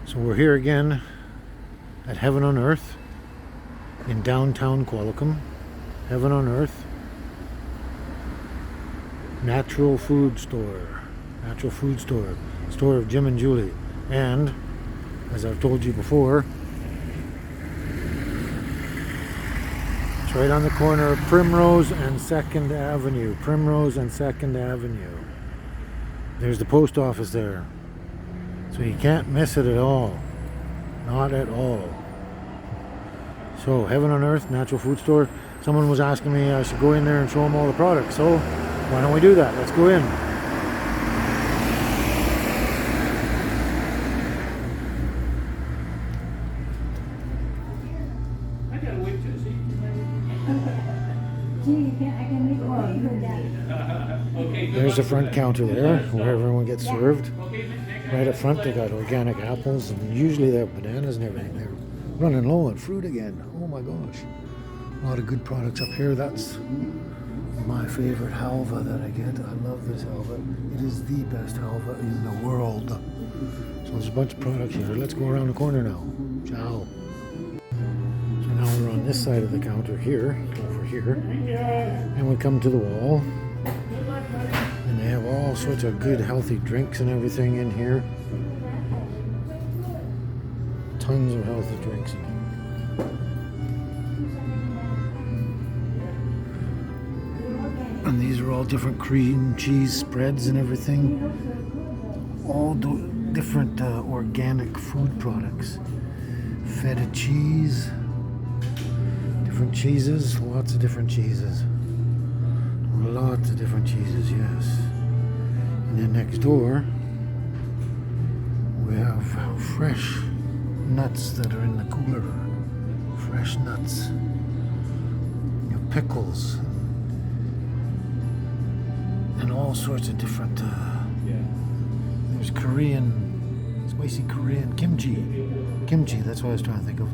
So we're here again at Heaven on Earth in downtown Qualicum. Heaven on Earth. Natural food store. Natural food store. Store of Jim and Julie. And, as I've told you before, it's right on the corner of Primrose and 2nd Avenue. Primrose and 2nd Avenue. There's the post office there. So you can't miss it at all. Not at all. So, Heaven on Earth, natural food store. Someone was asking me I should go in there and show them all the products. So, why don't we do that? Let's go in. I gotta wait till see. There's the front counter there, where everyone gets served. Right up front they got organic apples, and usually they have bananas and everything. They're running low on fruit again. Oh my gosh. A lot of good products up here. That's my favorite halva that I get. I love this halva. It is the best halva in the world. So there's a bunch of products here. Let's go around the corner now. Ciao. So now we're on this side of the counter here, over here. And we come to the wall. And they have all sorts of good healthy drinks and everything in here. Tons of healthy drinks in here. And these are all different cream cheese spreads and everything. All different organic food products. Feta cheese. Different cheeses. Lots of different cheeses. Lots of different cheeses, yes. And then next door, we have fresh nuts that are in the cooler. Fresh nuts. You know, pickles. And all sorts of different, there's Korean, spicy Korean kimchi. Kimchi, that's what I was trying to think of.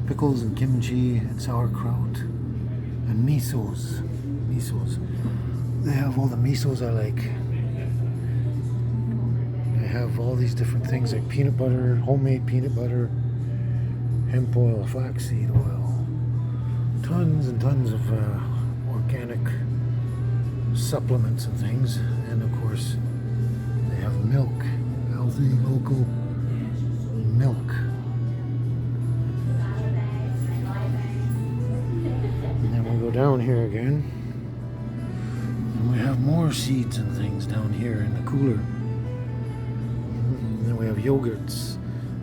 Pickles and kimchi and sauerkraut and misos. Misos. They have all the misos I like. They have all these different things like peanut butter, homemade peanut butter, hemp oil, flaxseed oil. Tons and tons of organic supplements and things. And of course, they have milk. Healthy, local milk. And then we go down here again. We have more seeds and things down here in the cooler. And then we have yogurts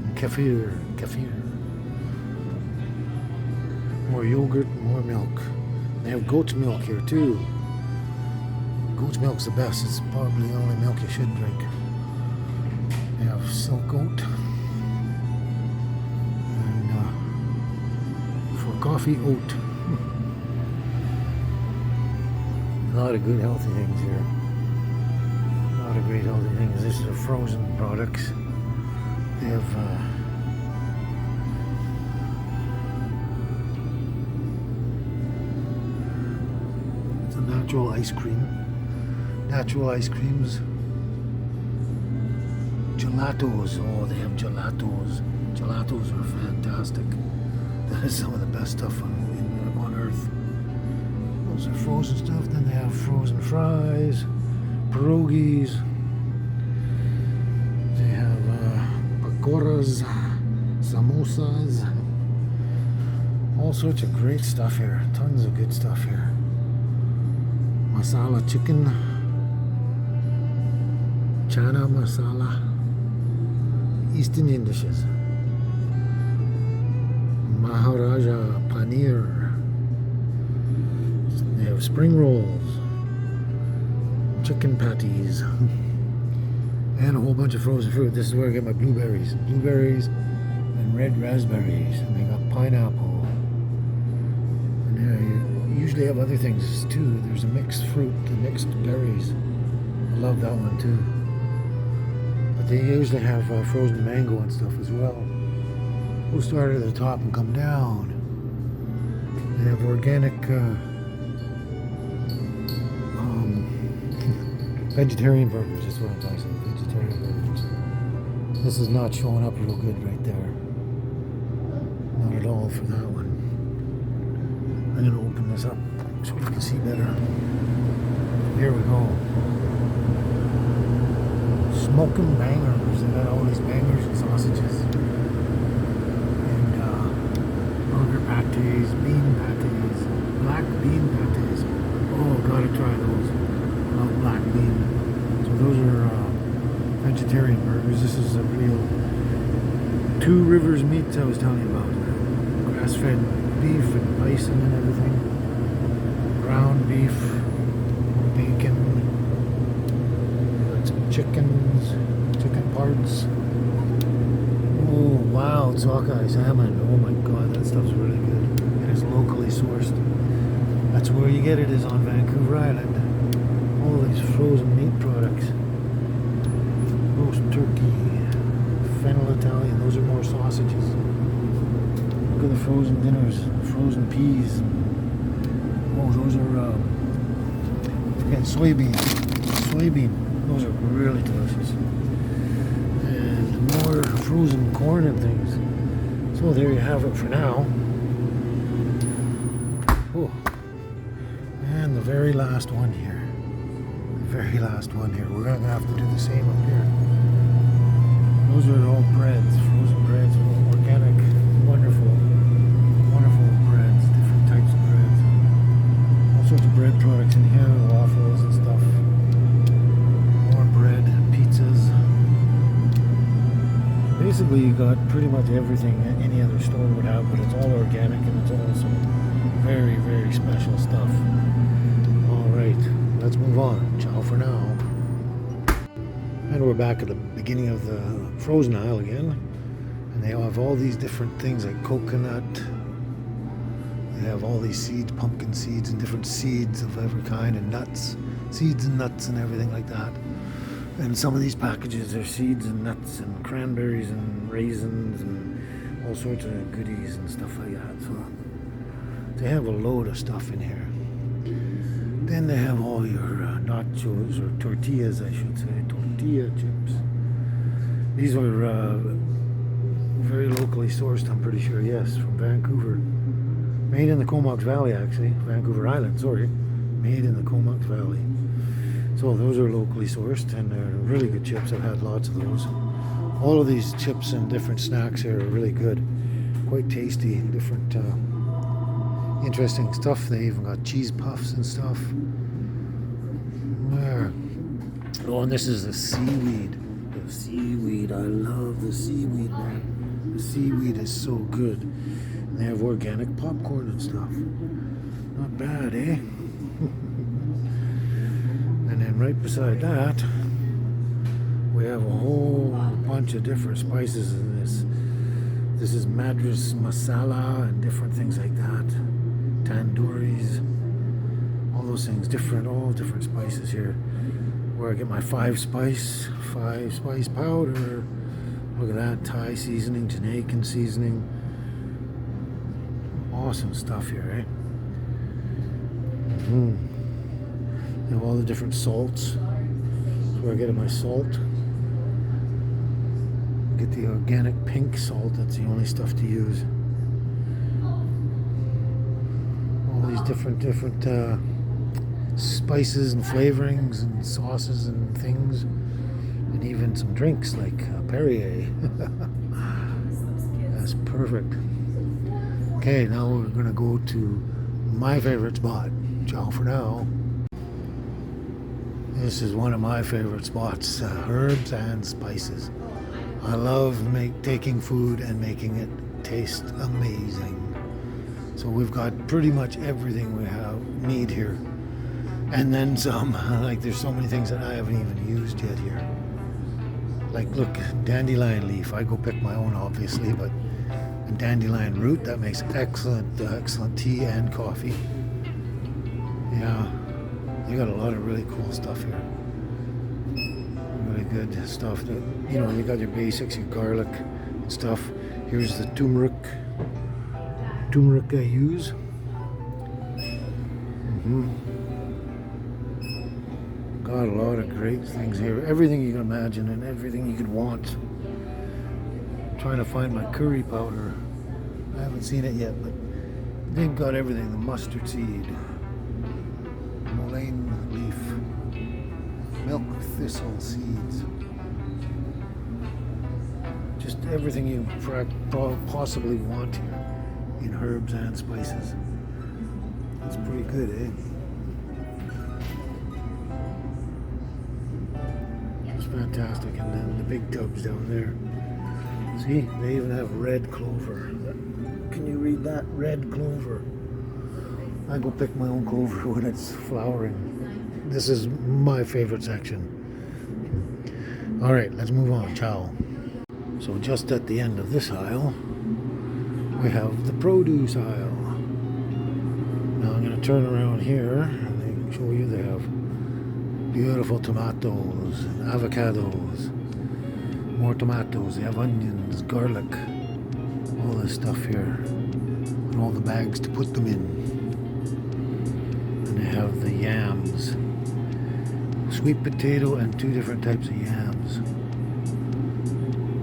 and kefir. More yogurt, more milk. They have goat's milk here too. Goat's milk's the best. It's probably the only milk you should drink. They have silk oat. And for coffee, oat. A lot of good healthy things here. A lot of great healthy things. This is the frozen products. They have it's a natural ice cream. Natural ice creams. Gelatos. Oh, they have gelatos. Gelatos are fantastic. That is some of the best stuff on earth. Those are frozen stuff. Then they have frozen fries, pierogies. They have pakoras, samosas. All sorts of great stuff here. Tons of good stuff here. Masala chicken, chana masala, East Indian dishes. Maharaja paneer. They have spring rolls, chicken patties, and a whole bunch of frozen fruit. This is where I get my blueberries. Blueberries and red raspberries. And they got pineapple. And they usually have other things too. There's a mixed fruit, the mixed berries. I love that one too. But they usually have frozen mango and stuff as well. We'll start at the top and come down. They have organic vegetarian burgers. That's what I'm talking about. Vegetarian burgers. This is not showing up real good right there. Not at all for that one. I'm going to open this up so you can see better. Here we go. Smoking bangers. They got all these bangers and sausages. And burger patties, bean patties, black bean patties. Oh, gotta try those. Love black bean. So those are vegetarian burgers. This is a real Two Rivers meats I was telling you about. Grass-fed beef and bison and everything. Ground beef, bacon. Got some chickens, chicken parts. Oh, wild sockeye salmon. Oh my god, that stuff's really good. And it's locally sourced. That's where you get it, is on Vancouver Island. All these frozen meat products. Roast turkey, fennel Italian, those are more sausages. Look at the frozen dinners, frozen peas. Oh, those are, again, soybean. Those are really delicious. And more frozen corn and things. So there you have it for now. Oh. And the very last one here. Very last one here. We're going to have to do the same up here. Those are all breads, frozen breads, organic, wonderful, wonderful breads, different types of breads. All sorts of bread products in here, waffles and stuff. More bread, pizzas. Basically, you got pretty much everything any other store would have, but it's all organic and it's all some very, very special stuff. All right. Let's move on. Ciao for now. And we're back at the beginning of the frozen aisle again. And they have all these different things like coconut. They have all these seeds, pumpkin seeds and different seeds of every kind, and nuts. Seeds and nuts and everything like that. And some of these packages are seeds and nuts and cranberries and raisins and all sorts of goodies and stuff like that. So they have a load of stuff in here. Then they have all your nachos, or tortillas, I should say, tortilla chips. These are very locally sourced, I'm pretty sure, yes, from Vancouver. Made in the Comox Valley, actually. Vancouver Island, sorry. Made in the Comox Valley. So those are locally sourced, and they're really good chips. I've had lots of those. All of these chips and different snacks here are really good. Quite tasty, different interesting stuff. They even got cheese puffs and stuff. There. Oh, and this is the seaweed. The seaweed. I love the seaweed, man. The seaweed is so good. And they have organic popcorn and stuff. Not bad, eh? And then right beside that, we have a whole bunch of different spices in this. This is Madras masala and different things like that. Tandooris, all those things, all different spices here. Where I get my 5 spice powder. Look at that, Thai seasoning, Jamaican seasoning. Awesome stuff here, eh? They have all the different salts. That's where I get my salt. Get the organic pink salt, that's the only stuff to use. These different spices and flavorings and sauces and things, and even some drinks like Perrier. That's perfect. Okay, now we're gonna go to my favorite spot. Ciao for now. This is one of my favorite spots, herbs and spices. I love taking food and making it taste amazing. So we've got pretty much everything we need here. And then some. Like, there's so many things that I haven't even used yet here. Like, look, dandelion leaf. I go pick my own, obviously, but and dandelion root, that makes excellent tea and coffee. Yeah, you got a lot of really cool stuff here. Really good stuff. That, you know, you got your basics, your garlic and stuff. Here's the turmeric I use. Got a lot of great things here. Everything you can imagine and everything you could want. trying to find my curry powder. I haven't seen it yet, but they've got everything. The mustard seed, mullein leaf, milk thistle seeds. Just everything you possibly want here in herbs and spices. It's pretty good, eh? It's fantastic. And then the big tubs down there. See, they even have red clover. Can you read that? Red clover. I go pick my own clover when it's flowering. This is my favorite section. All right, let's move on. Ciao. So just at the end of this aisle, we have the produce aisle. Now I'm going to turn around here and show you they have beautiful tomatoes and avocados. More tomatoes. They have onions, garlic, all this stuff here, and all the bags to put them in. And they have the yams, sweet potato and 2 different types of yams.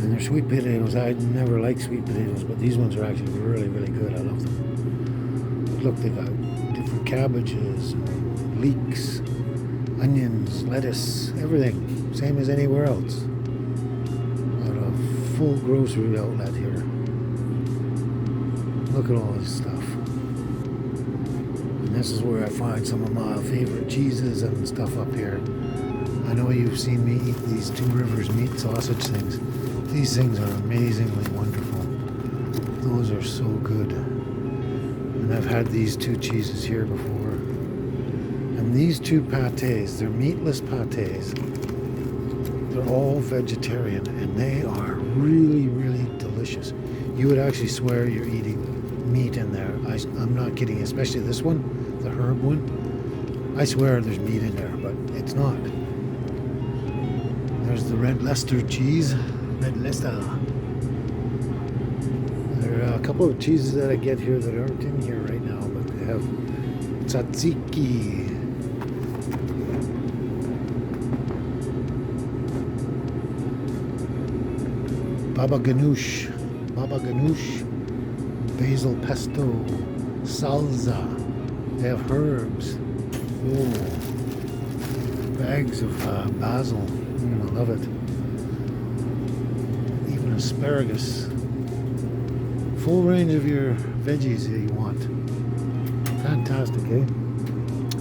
And they're sweet potatoes. I never liked sweet potatoes, but these ones are actually really, really good. I love them. Look, they got different cabbages, leeks, onions, lettuce, everything. Same as anywhere else. Got a full grocery outlet here. Look at all this stuff. And this is where I find some of my favorite cheeses and stuff up here. I know you've seen me eat these Two Rivers meat sausage things. These things are amazingly wonderful. Those are so good. And I've had these 2 cheeses here before. And these 2 pâtés, they're meatless pâtés. They're all vegetarian and they are really, really delicious. You would actually swear you're eating meat in there. I'm not kidding, especially this one, the herb one. I swear there's meat in there, but it's not. There's the red Leicester cheese. Red Leicester. There are a couple of cheeses that I get here that aren't in here right now, but they have tzatziki. Baba ganoush, basil pesto, salsa. They have herbs. Oh, bags of basil. I love it. Even asparagus. Full range of your veggies that you want. Fantastic, eh?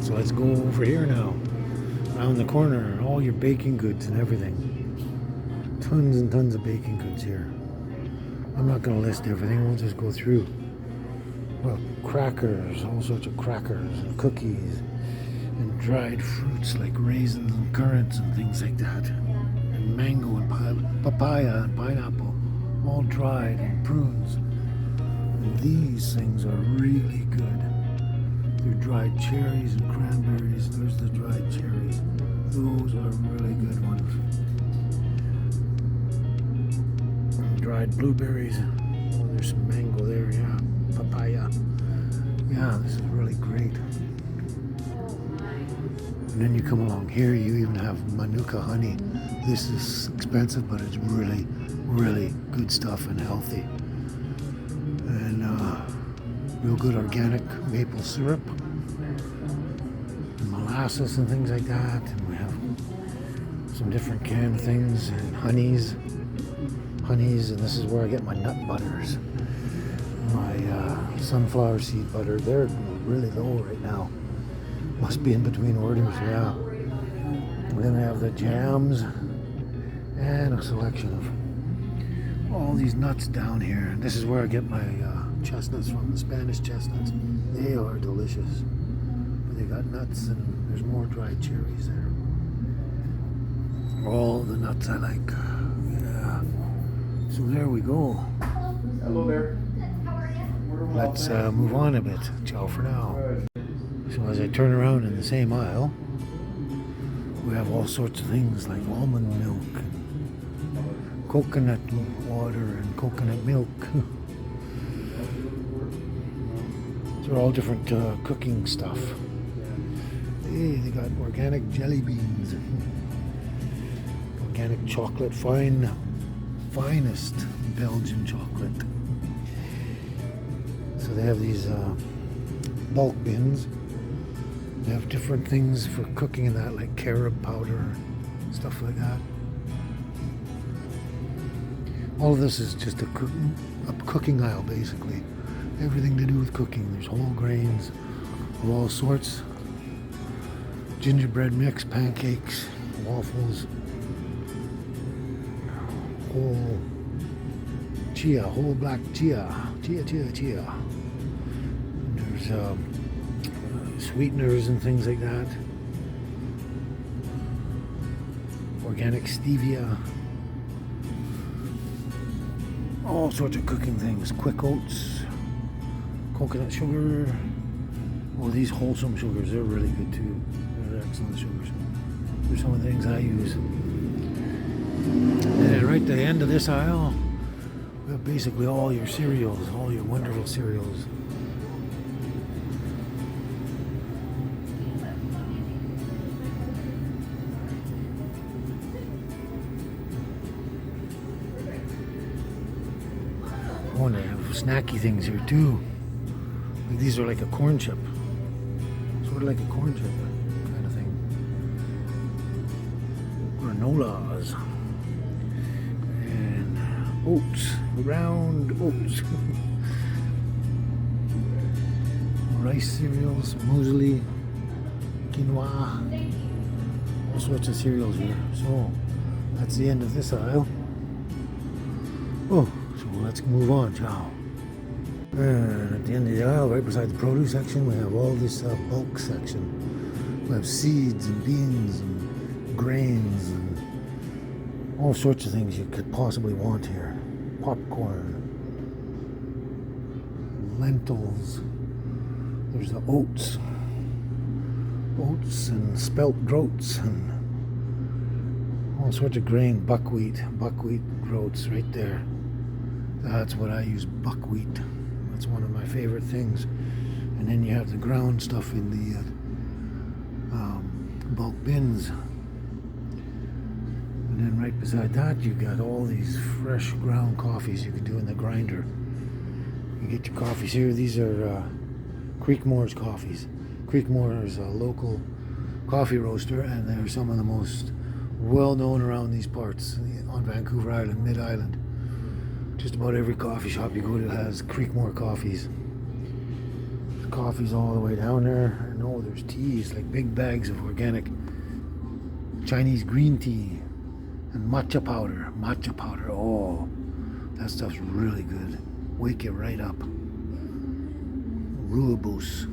So let's go over here now. Around the corner, all your baking goods and everything. Tons and tons of baking goods here. I'm not going to list everything, we'll just go through. Well, crackers, all sorts of crackers and cookies and dried fruits like raisins and currants and things like that. And mango and papaya and pineapple, all dried, and prunes. And these things are really good. They're dried cherries and cranberries. There's the dried cherries. Those are really good ones. Dried blueberries. Oh, there's some mango there, yeah. Papaya. Yeah, this is really great. And then you come along here, you even have Manuka honey. This is expensive, but it's really, really good stuff and healthy. And real good organic maple syrup. And molasses and things like that. And we have some different canned things and honeys, and this is where I get my nut butters. My sunflower seed butter. They're really low right now. Must be in between orders, yeah. And then I have the jams and a selection of all these nuts down here. And this is where I get my chestnuts from, the Spanish chestnuts. They are delicious. But they got nuts and there's more dried cherries there. All the nuts I like. Yeah. So there we go. Hello there. Let's move on a bit. Ciao for now. So as I turn around in the same aisle, we have all sorts of things like almond milk, and coconut water, and coconut milk. These are all different cooking stuff. Hey, they got organic jelly beans, organic chocolate, fine finest Belgian chocolate. So they have these bulk bins. They have different things for cooking and that, like carob powder, stuff like that. All of this is just a cooking aisle, basically. Everything to do with cooking. There's whole grains of all sorts. Gingerbread mix, pancakes, waffles, whole black chia. And there's sweeteners and things like that. Organic stevia. All sorts of cooking things. Quick oats, coconut sugar. Oh, these wholesome sugars, they're really good too. They're excellent sugars. They're some of the things I use. And right at the end of this aisle, we have basically all your cereals, all your wonderful cereals. Oh, and they have snacky things here too. Like these are like a corn chip. Sort of like a corn chip kind of thing. Granolas. And oats. Round oats. Rice cereals, muesli, quinoa. All sorts of cereals here. So that's the end of this aisle. Oh, so let's move on, ciao. And at the end of the aisle, right beside the produce section, we have all this bulk section. We have seeds and beans and grains and all sorts of things you could possibly want here. Popcorn, lentils, there's the oats and spelt groats and all sorts of grain, buckwheat groats right there. That's what I use, buckwheat. That's one of my favorite things. And then you have the ground stuff in the bulk bins. And then right beside that, you've got all these fresh ground coffees you can do in the grinder. You get your coffees here. These are Creekmore's coffees. Creekmore is a local coffee roaster, and they're some of the most well-known around these parts on Vancouver Island, Mid-Island. Just about every coffee shop you go to has Creekmore coffees. There's coffees all the way down there. And oh, there's teas, like big bags of organic Chinese green tea and matcha powder. Matcha powder, oh, that stuff's really good. Wake you right up. Rooibos,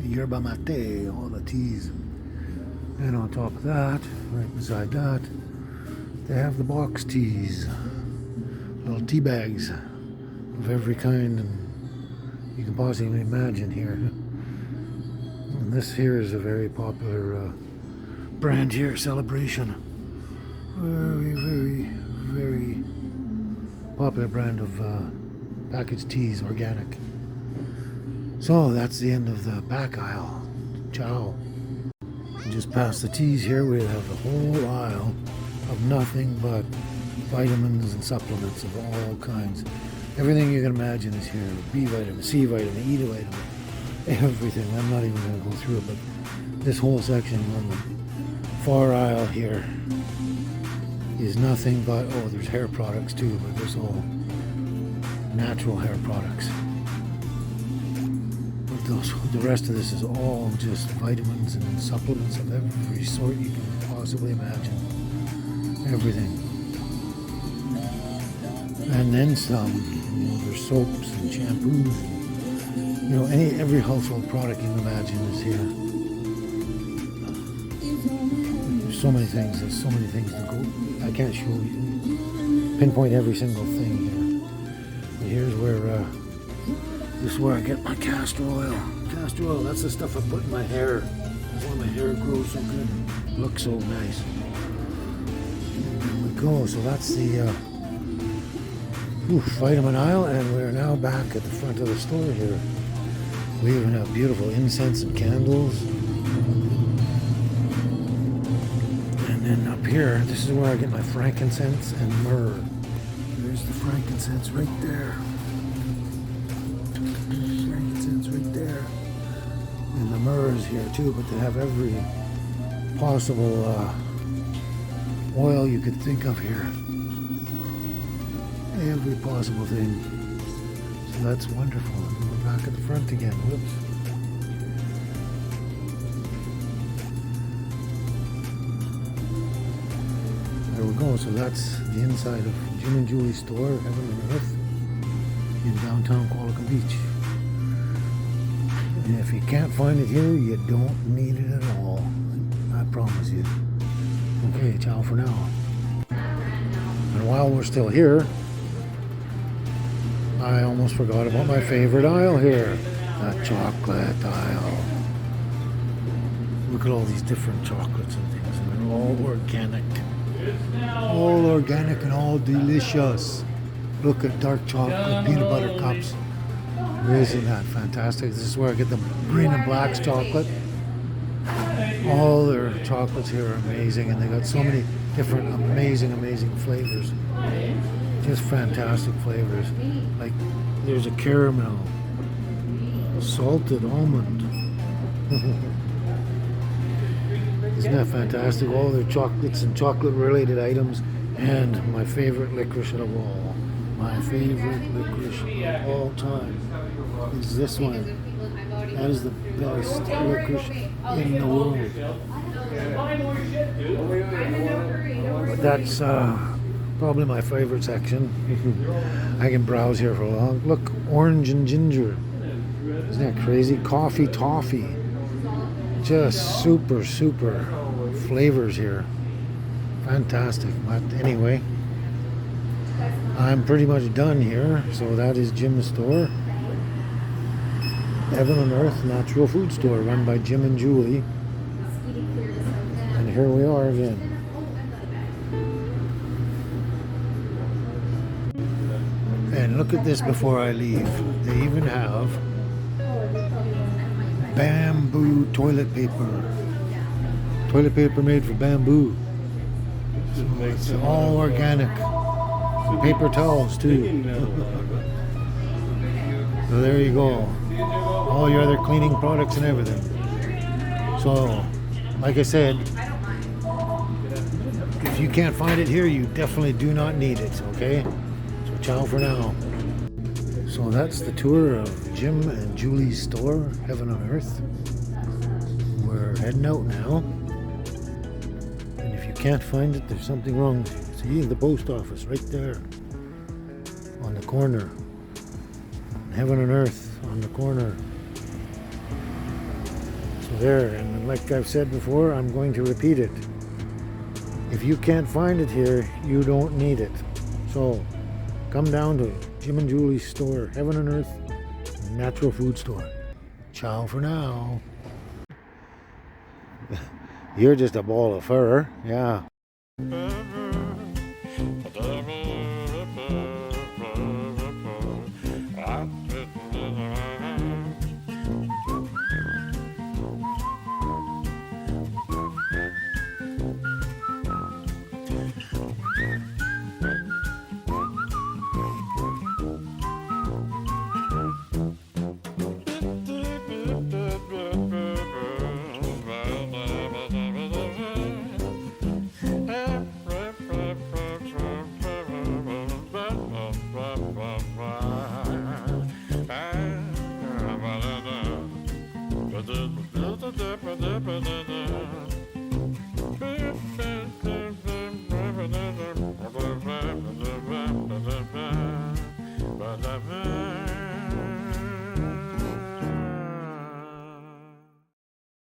yerba mate, all the teas. And on top of that, right beside that, they have the box teas, little tea bags of every kind and you can possibly imagine here. And this here is a very popular brand here, Celebration. Very popular brand of packaged teas, organic. So that's the end of the back aisle. Ciao. Just past the teas here, we have the whole aisle of nothing but vitamins and supplements of all kinds. Everything you can imagine is here. B vitamin, C vitamin, E vitamin, everything. I'm not even going to go through it, but this whole section on the far aisle here is nothing but, oh, there's hair products too, but there's all natural hair products. But the rest of this is all just vitamins and supplements of every sort you can possibly imagine. Everything. And then some. You know, there's soaps and shampoos. And, you know, every household product you can imagine is here. There's so many things. There's so many things to go. I can't show you, pinpoint every single thing here. But here's where, this is where I get my castor oil. Castor oil, that's the stuff I put in my hair. That's why my hair grows so good and looks so nice. There we go. So that's the vitamin aisle, and we're now back at the front of the store here. We even have beautiful incense and candles. And then up here here, this is where I get my frankincense and myrrh. There's the frankincense right there. Frankincense right there. And the myrrh is here too, but they have every possible oil you could think of here. Every possible thing. So that's wonderful. And we're back at the front again. Whoops. There we go. So that's the inside of Jim and Julie's store, Heaven and Earth, in downtown Qualicum Beach. And if you can't find it here, you don't need it at all. I promise you. Okay, ciao for now. And while we're still here, I almost forgot about my favorite aisle here. The chocolate aisle. Look at all these different chocolates and things, and they're all organic. All organic and all delicious. Look at dark chocolate, peanut butter cups. Isn't that fantastic? This is where I get the green and black chocolate. All their chocolates here are amazing, and they got so many different amazing flavors. Just fantastic flavors. Like there's a caramel, salted almond. Isn't that fantastic? All their chocolates and chocolate related items, and my favorite licorice of all. My favorite licorice of all time is this one. That is the best licorice in the world. But that's probably my favorite section. I can browse here for long. Look, orange and ginger. Isn't that crazy? Coffee toffee. Just super flavors here. Fantastic. But anyway, I'm pretty much done here. So that is Jim's store. Heaven and Earth Natural Food Store, run by Jim and Julie. And here we are again. And look at this before I leave. They even have bamboo toilet paper. Toilet paper made for bamboo. So it's all organic. Paper towels too. So there you go. All your other cleaning products and everything. So, like I said, if you can't find it here, you definitely do not need it, okay? So ciao for now. So that's the tour of Jim and Julie's store, Heaven on Earth. We're heading out now. And if you can't find it, there's something wrong. See the post office right there on the corner. Heaven and Earth on the corner. So there, and like I've said before, I'm going to repeat it. If you can't find it here, you don't need it. So come down to Jim and Julie's store, Heaven and Earth Natural Food Store. Ciao for now. You're just a ball of fur, yeah.